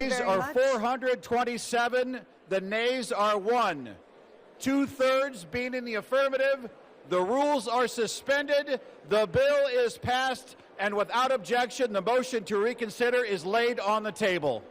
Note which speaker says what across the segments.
Speaker 1: Nays are 427. The nays are 1. 2/3 being in the affirmative. The rules are suspended. The bill is passed, and without objection, the motion to reconsider is laid on the table.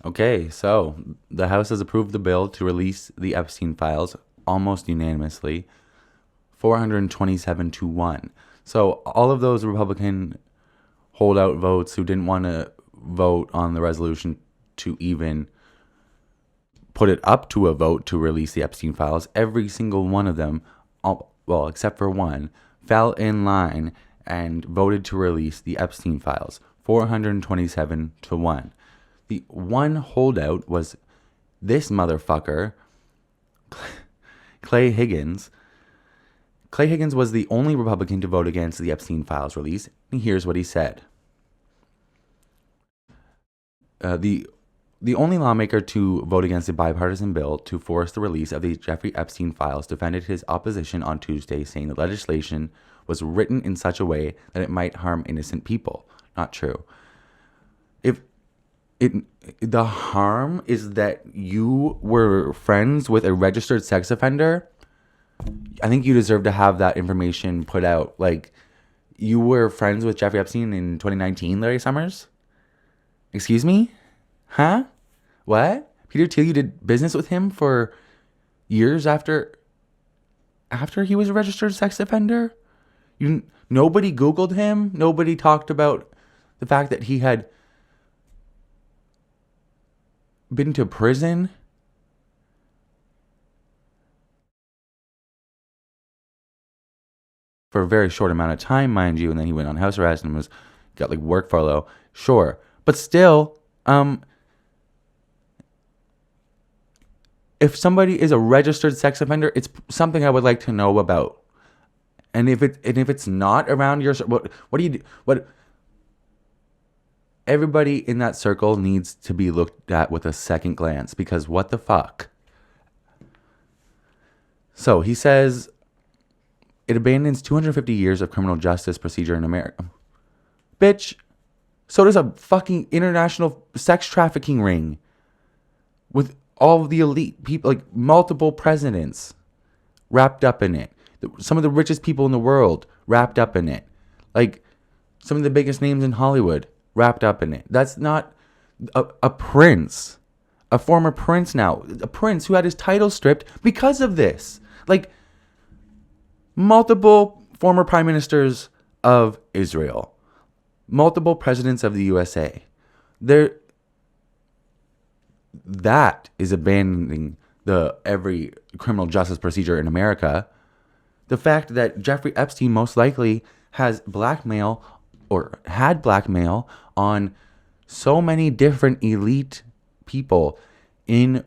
Speaker 2: Okay, so the House has approved the bill to release the Epstein files almost unanimously, 427 to 1. So all of those Republican holdout votes who didn't want to vote on the resolution to even put it up to a vote to release the Epstein files, every single one of them, well, except for one, fell in line and voted to release the Epstein files, 427 to 1. The one holdout was this motherfucker, Clay Higgins. Clay Higgins was the only Republican to vote against the Epstein files release, and here's what he said. The only lawmaker to vote against a bipartisan bill to force the release of the Jeffrey Epstein files defended his opposition on Tuesday, saying the legislation was written in such a way that it might harm innocent people. Not true. The harm is that you were friends with a registered sex offender, I think you deserve to have that information put out. Like, you were friends with Jeffrey Epstein in 2019, Larry Summers? Excuse me? Huh? What? Peter Thiel, you did business with him for years after he was a registered sex offender? Nobody Googled him? Nobody talked about the fact that he had been to prison? For a very short amount of time, mind you, and then he went on house arrest and got like work furlough. Sure. But still, if somebody is a registered sex offender, it's something I would like to know about. And if it's not around your, what do you do? What everybody in that circle needs to be looked at with a second glance, because what the fuck? So he says it abandons 250 years of criminal justice procedure in America. Bitch, so does a fucking international sex trafficking ring with all of the elite people, like multiple presidents wrapped up in it. Some of the richest people in the world wrapped up in it. Like some of the biggest names in Hollywood wrapped up in it. That's not a prince, a former prince now, a prince who had his title stripped because of this. Like multiple former prime ministers of Israel, multiple presidents of the USA. That is abandoning every criminal justice procedure in America. The fact that Jeffrey Epstein most likely has blackmail or had blackmail on so many different elite people in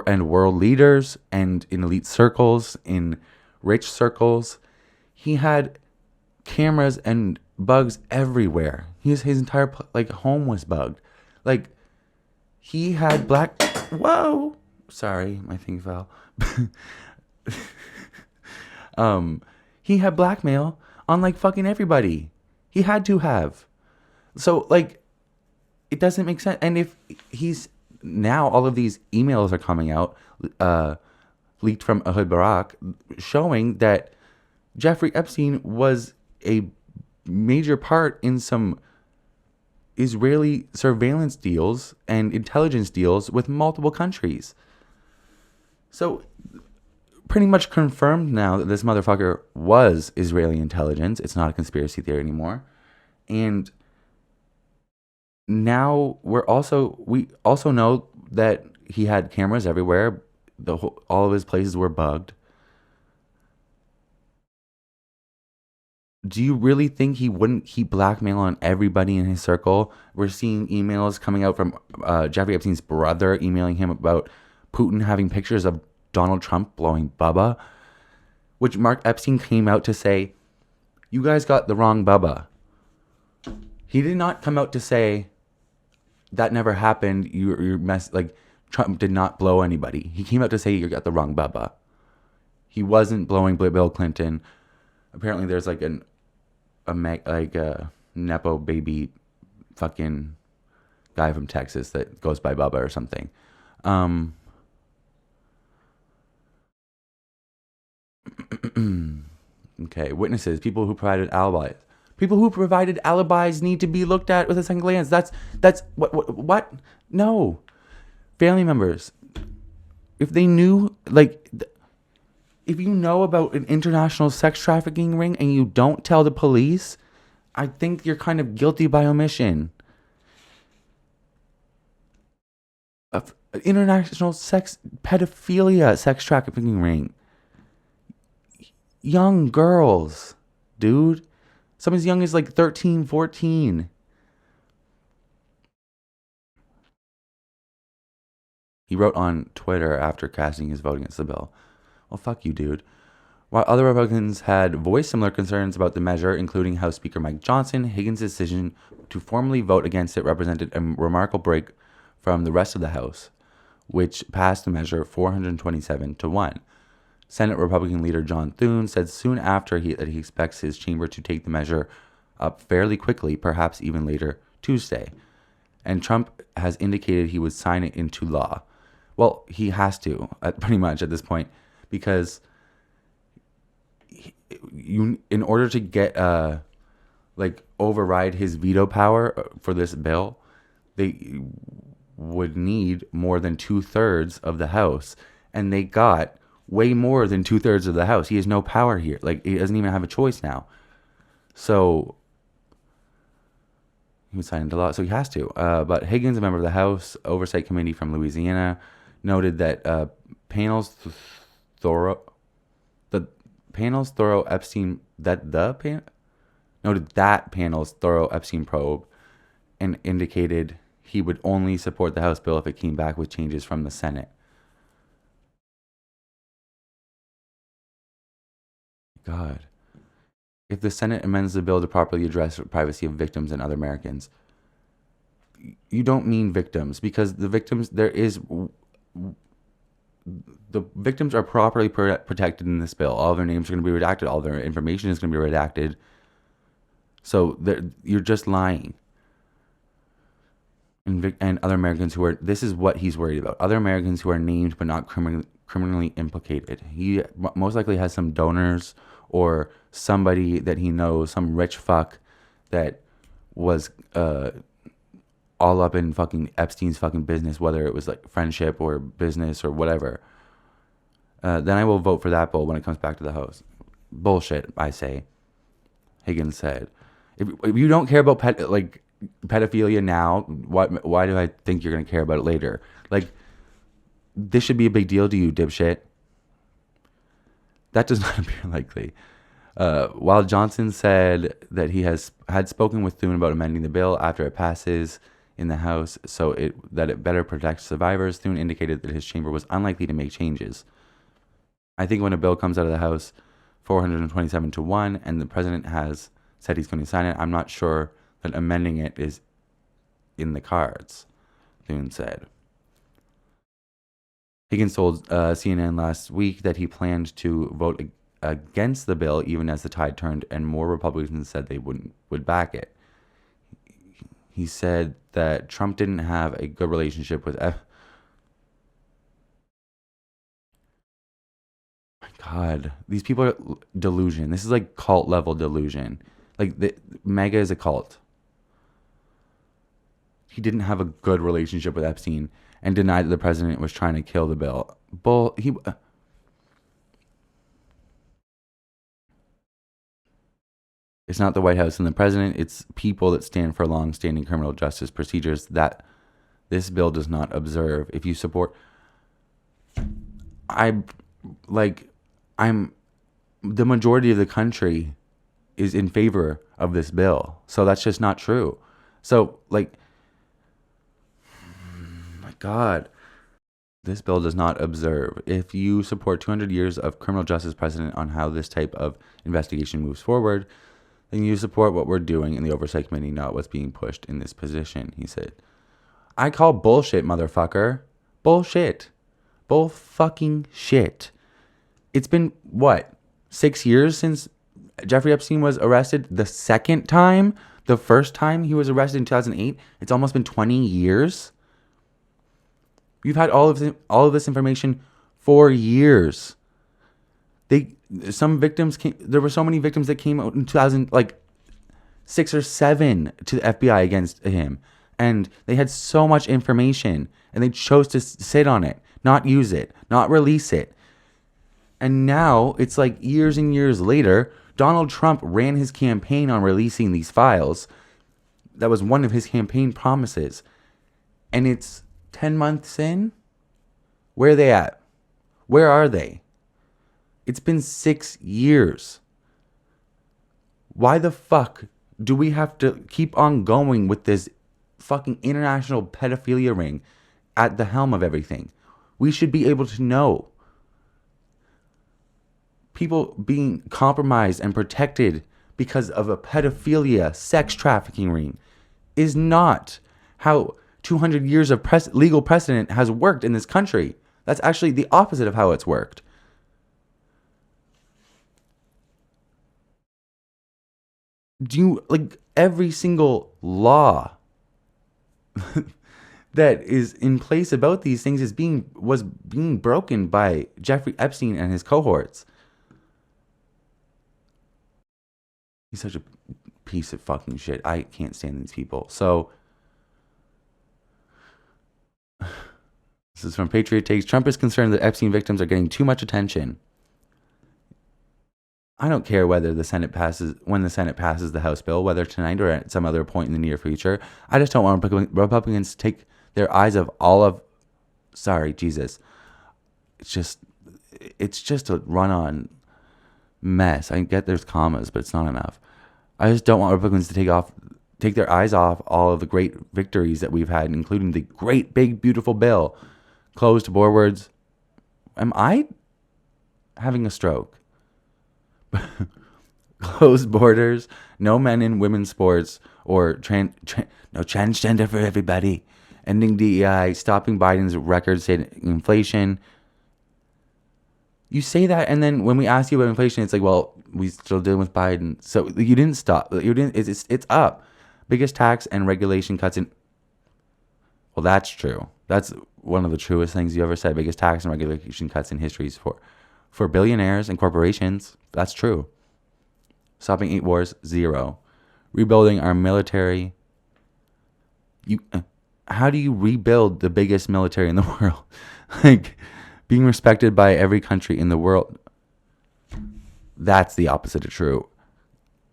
Speaker 2: and world leaders and in elite circles, in rich circles. He had cameras and bugs everywhere. His entire home was bugged. Like he had whoa, sorry, my thing fell. He had blackmail on fucking everybody. He had to have. So it doesn't make sense. And if he's now, all of these emails are coming out, leaked from Ehud Barak, showing that Jeffrey Epstein was a major part in some Israeli surveillance deals and intelligence deals with multiple countries. So pretty much confirmed now that this motherfucker was Israeli intelligence. It's not a conspiracy theory anymore. And now we also know that he had cameras everywhere. All of his places were bugged. Do you really think he wouldn't keep blackmail on everybody in his circle? We're seeing emails coming out from Jeffrey Epstein's brother emailing him about Putin having pictures of Donald Trump blowing Bubba, which Mark Epstein came out to say, you guys got the wrong Bubba. He did not come out to say that never happened. Trump did not blow anybody. He came out to say you got the wrong Bubba. He wasn't blowing Bill Clinton. Apparently, there's a nepo baby fucking guy from Texas that goes by Bubba or something. Okay, witnesses, people who provided alibis. People who provided alibis need to be looked at with a second glance. That's what? No. Family members, if they knew, like, if you know about an international sex trafficking ring and you don't tell the police, I think you're kind of guilty by omission. International pedophilia sex trafficking ring. Young girls, dude. Some as young as like 13, 14. He wrote on Twitter after casting his vote against the bill. Well, fuck you, dude. While other Republicans had voiced similar concerns about the measure, including House Speaker Mike Johnson, Higgins' decision to formally vote against it represented a remarkable break from the rest of the House, which passed the measure 427-1. Senate Republican leader John Thune said soon after that he expects his chamber to take the measure up fairly quickly, perhaps even later Tuesday. And Trump has indicated he would sign it into law. Well, he has to, pretty much at this point, because in order to get override his veto power for this bill, they would need more than 2/3 of the House, and they got way more than 2/3 of the House. He has no power here. Like, he doesn't even have a choice now. So he would sign into law. So he has to. But Higgins, a member of the House Oversight Committee from Louisiana, noted that panel's thorough Epstein probe, and indicated he would only support the House bill if it came back with changes from the Senate. God. If the Senate amends the bill to properly address the privacy of victims and other Americans, you don't mean victims, because the victims are properly protected in this bill. All their names are going to be redacted. All their information is going to be redacted. So you're just lying. And other Americans this is what he's worried about. Other Americans who are named but not criminally implicated. He most likely has some donors or somebody that he knows, some rich fuck that was all up in fucking Epstein's fucking business, whether it was like friendship or business or whatever. Then I will vote for that bill when it comes back to the House. Bullshit, I say. Higgins said. If you don't care about pedophilia now, why do I think you're going to care about it later? Like, this should be a big deal to you, dipshit. That does not appear likely. While Johnson said that he had spoken with Thune about amending the bill after it passes in the House that it better protects survivors, Thune indicated that his chamber was unlikely to make changes. I think when a bill comes out of the House 427-1 and the president has said he's going to sign it, I'm not sure that amending it is in the cards, Thune said. Higgins told CNN last week that he planned to vote against the bill even as the tide turned and more Republicans said they would back it. He said that Trump didn't have a good relationship with My God, these people are delusion. This is like cult level delusion. Like, MAGA is a cult. He didn't have a good relationship with Epstein and denied that the president was trying to kill the bill. It's not the White House and the president. It's people that stand for long-standing criminal justice procedures that this bill does not observe. If you support... the majority of the country is in favor of this bill. So that's just not true. So, my God, this bill does not observe. If you support 200 years of criminal justice precedent on how this type of investigation moves forward, then you support what we're doing in the Oversight Committee, not what's being pushed in this position, he said. I call bullshit, motherfucker. Bullshit. Bull fucking shit. It's been, 6 years since Jeffrey Epstein was arrested the second time? The first time he was arrested in 2008, it's almost been 20 years. You've had all of this information for years. Some victims came. There were so many victims that came out in 2006 or 7 to the FBI against him, and they had so much information, and they chose to sit on it, not use it, not release it. And now it's like years and years later, Donald Trump ran his campaign on releasing these files. That was one of his campaign promises, and it's 10 months in. Where are they at? Where are they? It's been 6 years. Why the fuck do we have to keep on going with this fucking international pedophilia ring at the helm of everything? We should be able to know. People being compromised and protected because of a pedophilia sex trafficking ring is not how 200 years of legal precedent has worked in this country. That's actually the opposite of how it's worked. Do you like every single law that is in place about these things was being broken by Jeffrey Epstein and his cohorts? He's such a piece of fucking shit. I can't stand these people. So this is from Patriot Takes. Trump is concerned that Epstein victims are getting too much attention. I don't care when the Senate passes the House bill, whether tonight or at some other point in the near future. I just don't want Republicans to take their eyes off sorry, Jesus. It's just a run-on mess. I get there's commas, but it's not enough. I just don't want Republicans to take their eyes off all of the great victories that we've had, including the great, big, beautiful bill. Closed borders. Am I having a stroke? Closed borders, no men in women's sports, or no transgender for everybody, ending DEI, stopping Biden's record-setting inflation. You say that, and then when we ask you about inflation, it's like, well, we still dealing with Biden. So you didn't stop. It's up. Biggest tax and regulation cuts in. Well, that's true. That's one of the truest things you ever said. Biggest tax and regulation cuts in history for billionaires and corporations. That's true. Stopping 8 wars, 0. Rebuilding our military. How do you rebuild the biggest military in the world? Like, being respected by every country in the world. That's the opposite of true.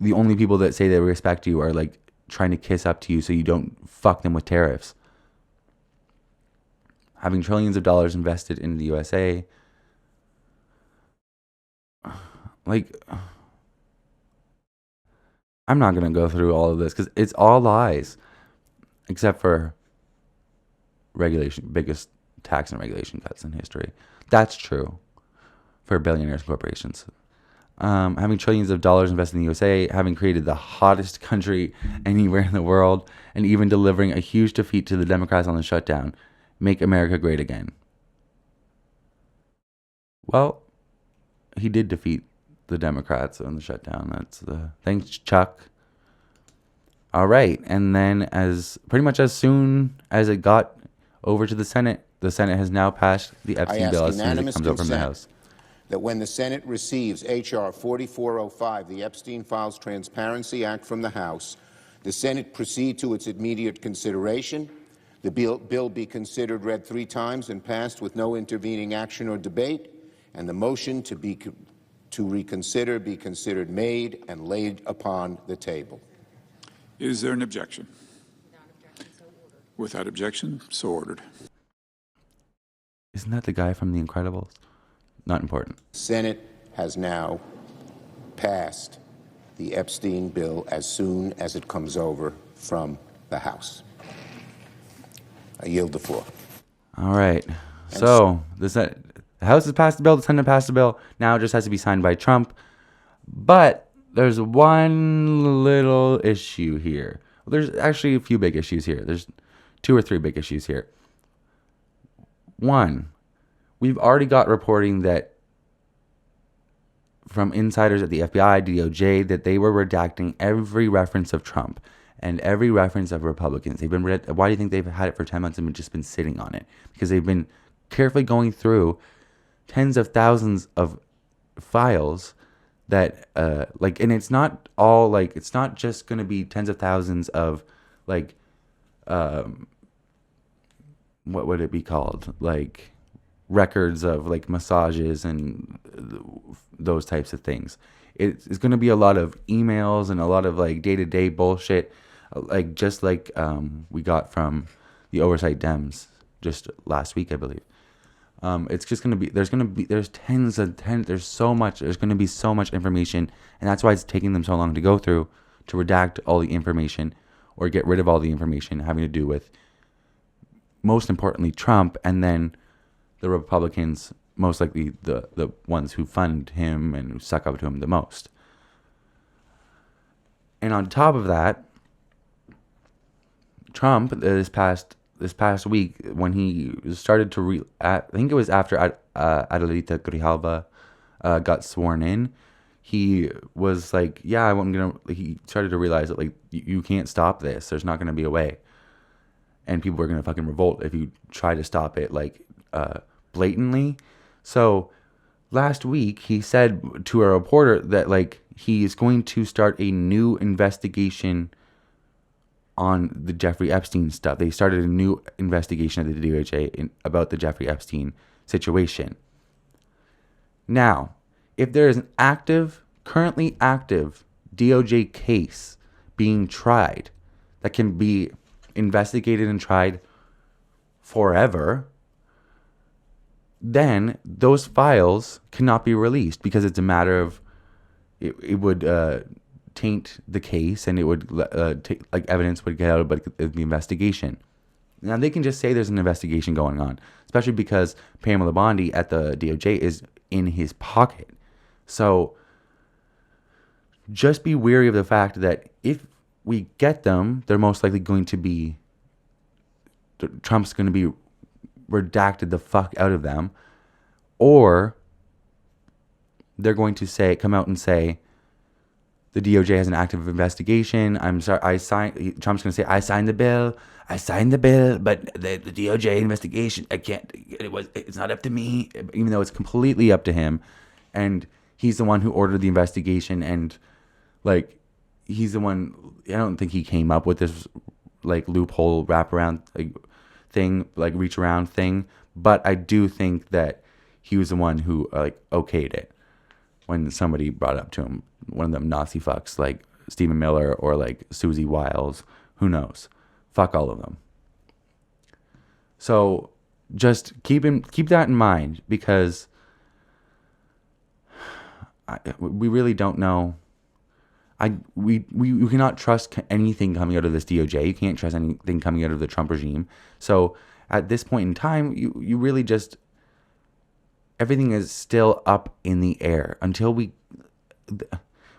Speaker 2: The only people that say they respect you are like trying to kiss up to you so you don't fuck them with tariffs. Having trillions of dollars invested in the USA. Like, I'm not going to go through all of this because it's all lies. Except for biggest tax and regulation cuts in history. That's true for billionaires and corporations. Having trillions of dollars invested in the USA, having created the hottest country anywhere in the world, and even delivering a huge defeat to the Democrats on the shutdown. Make America great again. Well, he did defeat the Democrats on the shutdown. Thanks, Chuck. All right, and then as soon as it got over to the Senate has now passed the Epstein bill as soon as it comes over from the House.
Speaker 3: That when the Senate receives H.R. 4405, the Epstein Files Transparency Act from the House, the Senate proceed to its immediate consideration. The bill be considered, read 3 times, and passed with no intervening action or debate, and the motion to reconsider be considered made and laid upon the table.
Speaker 4: Is there an objection? Without objection, so ordered.
Speaker 2: Isn't that the guy from The Incredibles? Not important.
Speaker 3: Senate has now passed the Epstein bill as soon as it comes over from the House. I yield the floor.
Speaker 2: All right. So the House has passed the bill. The Senate passed the bill. Now it just has to be signed by Trump. But there's one little issue here. Well, there's actually a few big issues here. There's 2 or 3 big issues here. One, we've already got reporting that from insiders at the FBI, DOJ, that they were redacting every reference of Trump. And every reference of Republicans, why do you think they've had it for 10 months and just been sitting on it? Because they've been carefully going through tens of thousands of files that, and it's not all, it's not just going to be tens of thousands of, what would it be called? Records of, massages and those types of things. It's going to be a lot of emails and a lot of, day-to-day bullshit, we got from the Oversight Dems just last week, I believe. It's just going to be, there's so much, there's going to be so much information, and that's why it's taking them so long to go through, to redact all the information or get rid of all the information having to do with, most importantly, Trump, and then the Republicans, most likely the ones who fund him and who suck up to him the most. And on top of that, Trump, this past week, when he started to I think it was after Adelita Grijalva got sworn in, he was like, yeah, he started to realize that, you can't stop this. There's not going to be a way. And people are going to fucking revolt if you try to stop it, blatantly. So last week, he said to a reporter that, he is going to start a new investigation on the Jeffrey Epstein stuff. They started a new investigation at the DOJ about the Jeffrey Epstein situation. Now, if there is an currently active DOJ case being tried that can be investigated and tried forever, then those files cannot be released because it's a matter of it would taint the case, and it would evidence would get out of the investigation. Now they can just say there's an investigation going on, especially because Pamela Bondi at the DOJ is in his pocket. So just be wary of the fact that if we get them, they're most likely going to be, Trump's going to be redacted the fuck out of them, or they're going to come out and say, the DOJ has an active investigation. I'm sorry, Trump's going to say, I signed the bill, but the DOJ investigation, it's not up to me, even though it's completely up to him. And he's the one who ordered the investigation, and he's the one, I don't think he came up with this loophole wraparound thing, reach around thing, but I do think that he was the one who okayed it when somebody brought it up to him, one of them Nazi fucks like Stephen Miller or Susie Wiles, who knows, fuck all of them. So just keep that in mind, because we really don't know. We cannot trust anything coming out of this DOJ. You can't trust anything coming out of the Trump regime. So at this point in time, you really just, everything is still up in the air until we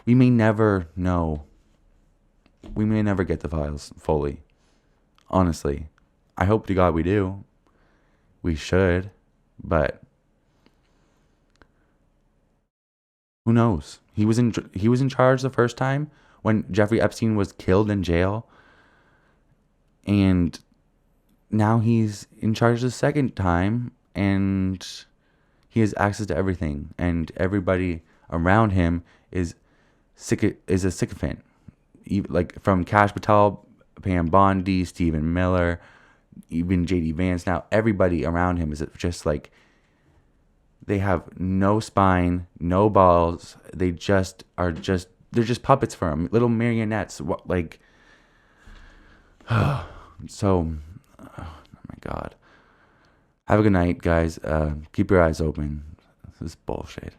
Speaker 2: may never know. We may never get the files fully. Honestly, I hope to God we do. We should, but who knows? He was in charge the first time when Jeffrey Epstein was killed in jail, and now he's in charge the second time, and he has access to everything, and everybody around him is a sycophant. From Kash Patel, Pam Bondi, Stephen Miller, even J.D. Vance. Now everybody around him is just they have no spine, no balls. They're just puppets for him, little marionettes. So, oh my God. Have a good night, guys. Keep your eyes open. This is bullshit.